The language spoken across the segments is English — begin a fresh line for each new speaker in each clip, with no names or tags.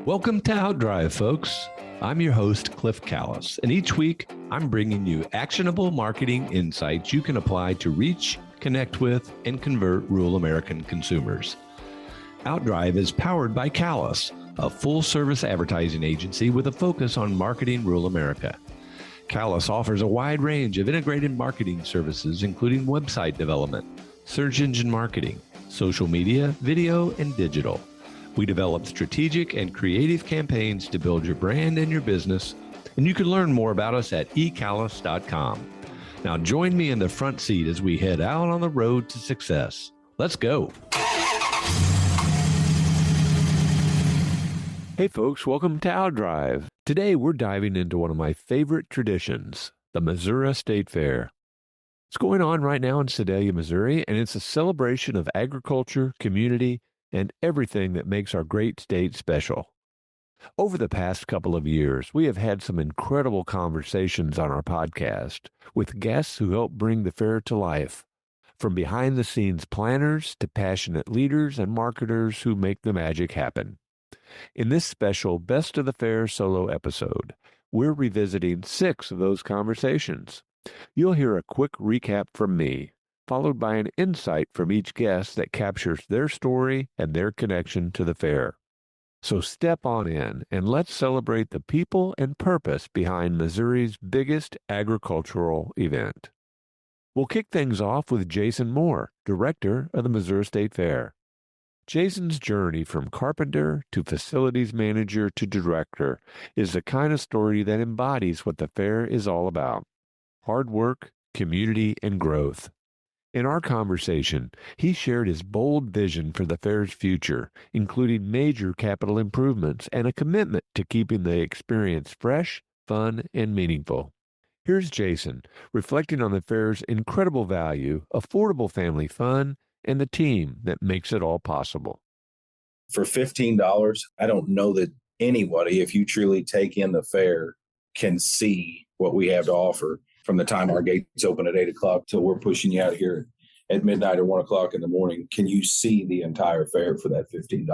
Welcome to OUTdrive, folks. I'm your host, Cliff Callis, and each week I'm bringing you actionable marketing insights you can apply to reach, connect with, and convert rural American consumers. OUTdrive is powered by Callis, a full-service advertising agency with a focus on marketing rural America. Callis offers a wide range of integrated marketing services, including website development, search engine marketing, social media, video, and digital. We develop strategic and creative campaigns to build your brand and your business, and you can learn more about us at ecallis.com. Now join me in the front seat as we head out on the road to success. Let's go. Hey folks, welcome to OUTdrive. Today we're diving into one of my favorite traditions, the Missouri State Fair. It's going on right now in Sedalia, Missouri, and it's a celebration of agriculture, community, and everything that makes our great state special. Over the past couple of years, we have had some incredible conversations on our podcast with guests who help bring the fair to life, from behind-the-scenes planners to passionate leaders and marketers who make the magic happen. In this special Best of the Fair solo episode, we're revisiting 6 of those conversations. You'll hear a quick recap from me, followed by an insight from each guest that captures their story and their connection to the fair. So step on in and let's celebrate the people and purpose behind Missouri's biggest agricultural event. We'll kick things off with Jason Moore, director of the Missouri State Fair. Jason's journey from carpenter to facilities manager to director is the kind of story that embodies what the fair is all about: hard work, community, and growth. In our conversation, he shared his bold vision for the fair's future, including major capital improvements and a commitment to keeping the experience fresh, fun, and meaningful. Here's Jason, reflecting on the fair's incredible value, affordable family fun, and the team that makes it all possible.
For $15, I don't know that anybody, if you truly take in the fair, can see what we have to offer. From the time our gates open at 8 o'clock till we're pushing you out here at midnight or 1 o'clock in the morning, can you see the entire fair for that $15?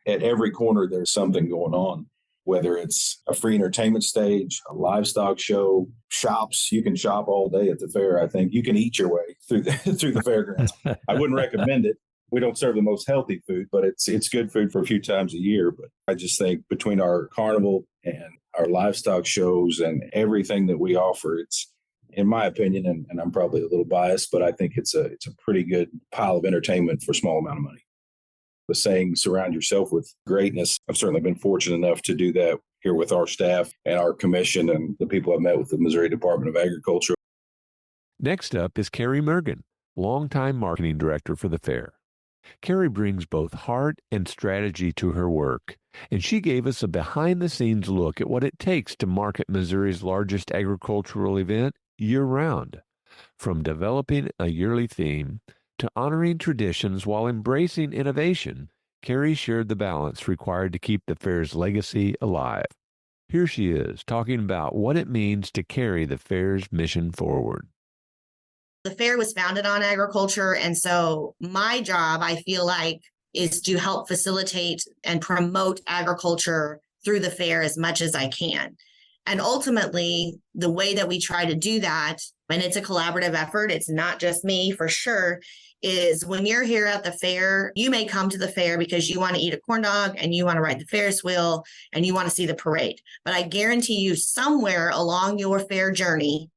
At every corner, there's something going on, whether it's a free entertainment stage, a livestock show, shops. You can shop all day at the fair. I think you can eat your way through the fairgrounds. I wouldn't recommend it. We don't serve the most healthy food, but it's good food for a few times a year. But I just think between our carnival and our livestock shows and everything that we offer, it's, in my opinion, and I'm probably a little biased, but I think it's a pretty good pile of entertainment for a small amount of money. The saying, surround yourself with greatness. I've certainly been fortunate enough to do that here with our staff and our commission and the people I've met with the Missouri Department of Agriculture.
Next up is Carrie Mergen, longtime marketing director for the fair. Carrie brings both heart and strategy to her work, and she gave us a behind-the-scenes look at what it takes to market Missouri's largest agricultural event year-round. From developing a yearly theme to honoring traditions while embracing innovation, Carrie shared the balance required to keep the fair's legacy alive. Here she is, talking about what it means to carry the fair's mission forward.
The fair was founded on agriculture, and so my job, I feel like, is to help facilitate and promote agriculture through the fair as much as I can. And ultimately, the way that we try to do that, and it's a collaborative effort, it's not just me for sure, is when you're here at the fair, you may come to the fair because you want to eat a corn dog and you want to ride the Ferris wheel and you want to see the parade. But I guarantee you somewhere along your fair journey,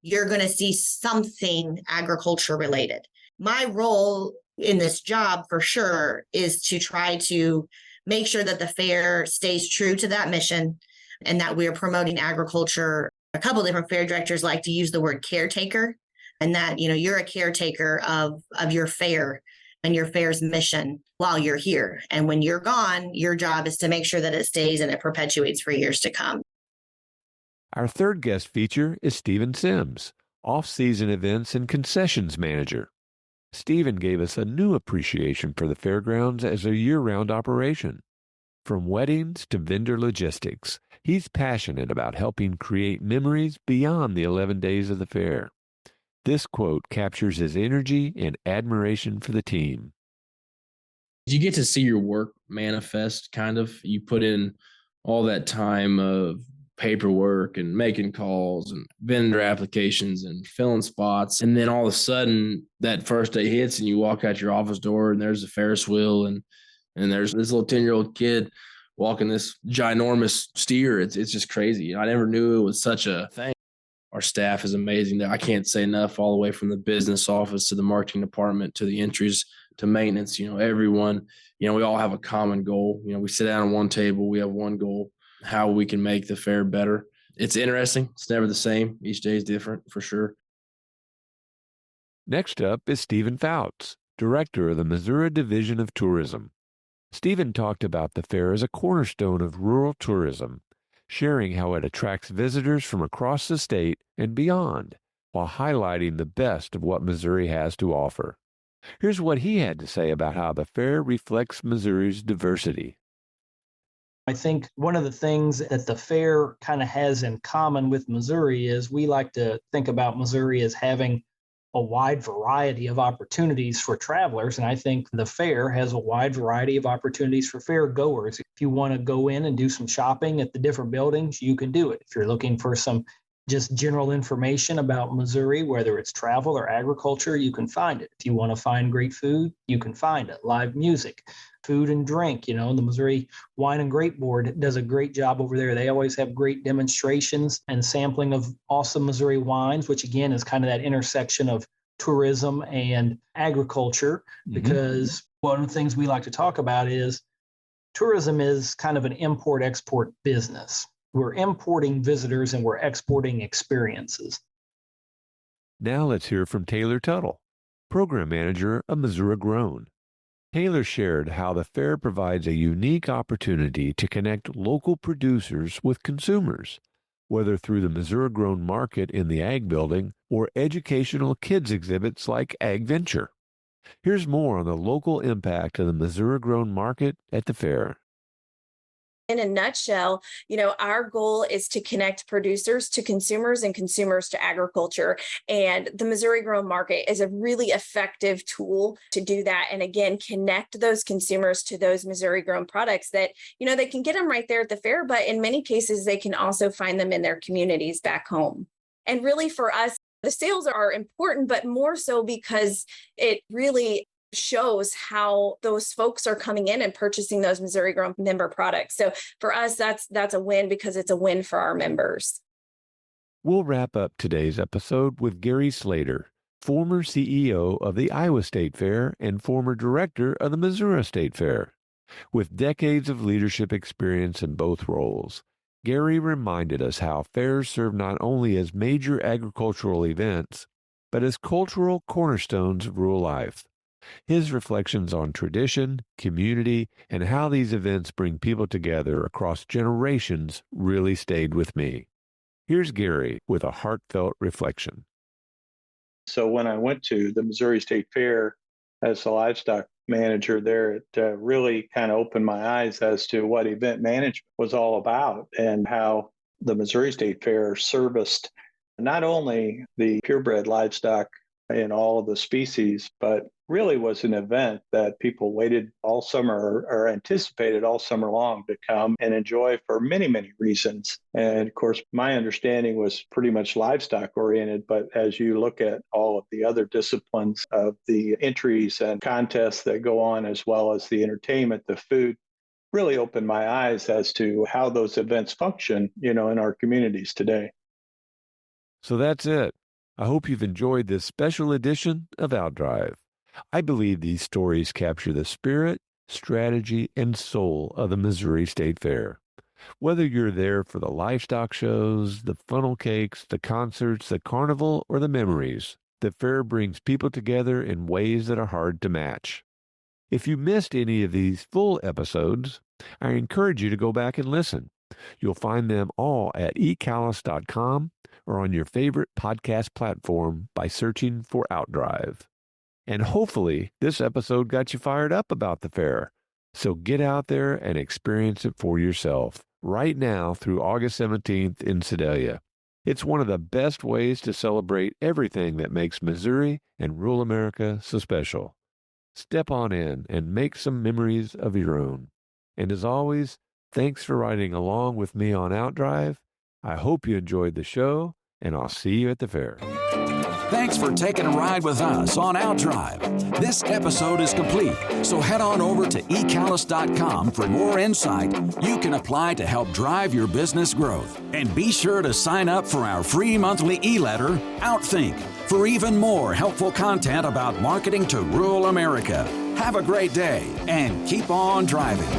you're going to see something agriculture related. My role in this job for sure is to try to make sure that the fair stays true to that mission and that we're promoting agriculture. A couple of different fair directors like to use the word caretaker, and that, you're a caretaker of your fair and your fair's mission while you're here. And when you're gone, your job is to make sure that it stays and it perpetuates for years to come.
Our third guest feature is Stephen Sims, off-season events and concessions manager. Stephen gave us a new appreciation for the fairgrounds as a year-round operation. From weddings to vendor logistics, he's passionate about helping create memories beyond the 11 days of the fair. This quote captures his energy and admiration for the team.
You get to see your work manifest, kind of. You put in all that time of paperwork and making calls and vendor applications and filling spots. And then all of a sudden that first day hits and you walk out your office door and there's a Ferris wheel and there's this little 10-year-old kid walking this ginormous steer. It's just crazy. I never knew it was such a thing. Our staff is amazing. I can't say enough, all the way from the business office to the marketing department to the entries to maintenance. Everyone, we all have a common goal. We sit down at one table, we have one goal, how we can make the fair better. It's interesting. It's never the same. Each day is different for sure.
Next up is Stephen Fouts, Director of the Missouri Division of Tourism. Stephen talked about the fair as a cornerstone of rural tourism, sharing how it attracts visitors from across the state and beyond, while highlighting the best of what Missouri has to offer. Here's what he had to say about how the fair reflects Missouri's diversity.
I think one of the things that the fair kind of has in common with Missouri is we like to think about Missouri as having a wide variety of opportunities for travelers. And I think the fair has a wide variety of opportunities for fair goers. If you want to go in and do some shopping at the different buildings, you can do it. If you're looking for some just general information about Missouri, whether it's travel or agriculture, you can find it. If you want to find great food, you can find it. Live music, food and drink, the Missouri Wine and Grape Board does a great job over there. They always have great demonstrations and sampling of awesome Missouri wines, which again is kind of that intersection of tourism and agriculture, because one of the things we like to talk about is tourism is kind of an import-export business. We're importing visitors and we're exporting experiences.
Now let's hear from Taylor Tuttle, Program Manager of Missouri Grown. Taylor shared how the fair provides a unique opportunity to connect local producers with consumers, whether through the Missouri Grown Market in the Ag Building or educational kids exhibits like Ag Venture. Here's more on the local impact of the Missouri Grown Market at the fair.
In a nutshell, our goal is to connect producers to consumers and consumers to agriculture. And the Missouri Grown Market is a really effective tool to do that. And again, connect those consumers to those Missouri grown products that, they can get them right there at the fair, but in many cases, they can also find them in their communities back home. And really for us, the sales are important, but more so because it really shows how those folks are coming in and purchasing those Missouri Grown member products. So for us, that's a win because it's a win for our members.
We'll wrap up today's episode with Gary Slater, former CEO of the Iowa State Fair and former director of the Missouri State Fair. With decades of leadership experience in both roles, Gary reminded us how fairs serve not only as major agricultural events, but as cultural cornerstones of rural life. His reflections on tradition, community, and how these events bring people together across generations really stayed with me. Here's Gary with a heartfelt reflection.
So when I went to the Missouri State Fair as the livestock manager there, it really kind of opened my eyes as to what event management was all about and how the Missouri State Fair serviced not only the purebred livestock in all of the species, but really was an event that people waited all summer or anticipated all summer long to come and enjoy for many, many reasons. And of course, my understanding was pretty much livestock oriented, but as you look at all of the other disciplines of the entries and contests that go on, as well as the entertainment, the food, really opened my eyes as to how those events function, in our communities today.
So that's it. I hope you've enjoyed this special edition of OUTdrive. I believe these stories capture the spirit, strategy, and soul of the Missouri State Fair. Whether you're there for the livestock shows, the funnel cakes, the concerts, the carnival, or the memories, the fair brings people together in ways that are hard to match. If you missed any of these full episodes, I encourage you to go back and listen. You'll find them all at eCallis.com or on your favorite podcast platform by searching for OUTdrive. And hopefully this episode got you fired up about the fair. So get out there and experience it for yourself right now through August 17th in Sedalia. It's one of the best ways to celebrate everything that makes Missouri and rural America so special. Step on in and make some memories of your own. And as always, thanks for riding along with me on OUTdrive. I hope you enjoyed the show, and I'll see you at the fair.
Thanks for taking a ride with us on OUTdrive. This episode is complete, so head on over to eCallis.com for more insight you can apply to help drive your business growth. And be sure to sign up for our free monthly e-letter, OutThink, for even more helpful content about marketing to rural America. Have a great day and keep on driving.